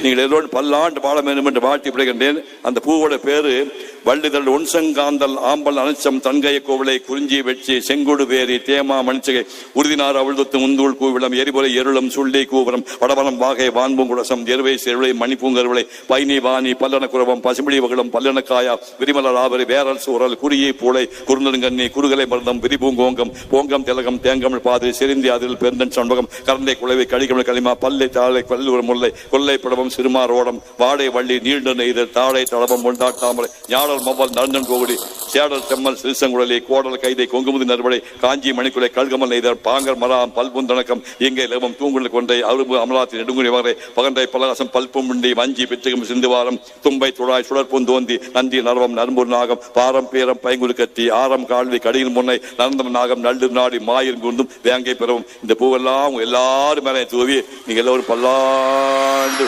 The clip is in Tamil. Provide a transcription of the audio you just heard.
நீங்கள் எல்லோரும் பல்லாண்டு வாழ வேண்டும் என்று வாழ்த்தி விடுகின்றேன். அந்த பூவோட பேரு வள்ளிதழ் ஒன்சங்காந்தல் ஆம்பல் அனச்சம் தங்கைய கோவிலை குறிஞ்சி வெற்றி செங்கோடு வேரி தேமா மணிச்சகை உறுதினார் அவிழ்தொத்து முந்தூள் கூவிடம் எரிபொலை எருளம் சுள்ளி கூவரம் வடவனம் வாகை வான்பூங்குடசம் எருவை செருளை மணிப்பூங்கருளை பைனி வாணி பல்லன குரவம் பசுமிழி வகலம் பல்லனக்காயா விரிமலர் ஆவரி வேரல் சூரல் குறியை பூளை குறுநெடுங்கண்ணி குறுகலை மருந்தம் விரிபூங்கோங்கம் போங்கம் திலகம் தேங்கமிழ் பாதிரி செறிந்தி அதில் பெருந்தன் சண்பகம் கரந்தை குழவை கடிகமிழ் களிமா பல்லை தாழை கல்லூர் முல்லை கொல்லை படவம் சிறுமாரோடம் வாடை வள்ளி நீண்ட நெய்தல் தாழை தளவம் ஒன்றாட்டாமலை ஞாழல் மவ்வல் நரஞ்சன் கோகுடி சேடல் செம்மல் சிறுசங்குழலி கோடல் கைதை கொங்குமுதி நறுவடை காஞ்சி மணிக்குலை கல்கமல் நெய்தர் பாங்கர் மராம் பல்புந்தணக்கம் இங்கே லவம் தூங்குழல் கொண்டை அரும்பு அமலாத்தி நெடுங்குடி வகரை பகண்டை பலகாசம் பல்புமுண்டி வஞ்சி பிச்சகம் சிந்துவாரம் தும்பை துழாய் சுழற்பூந்தோந்தி நந்தி நரவம் நரம்பூர் நாகம் பாரம் பேரம் பைங்குடி கத்தி ஆரம் கால்வி கடியில் முன்னை நரந்தம் நாகம் நள்ளு நாடி மாயிரும் குந்தும் வேங்கை பெறவும் இந்த பூவெல்லாம் எல்லாரும் மேலே தூவி நீங்க எல்லோரும் பல்லாண்டு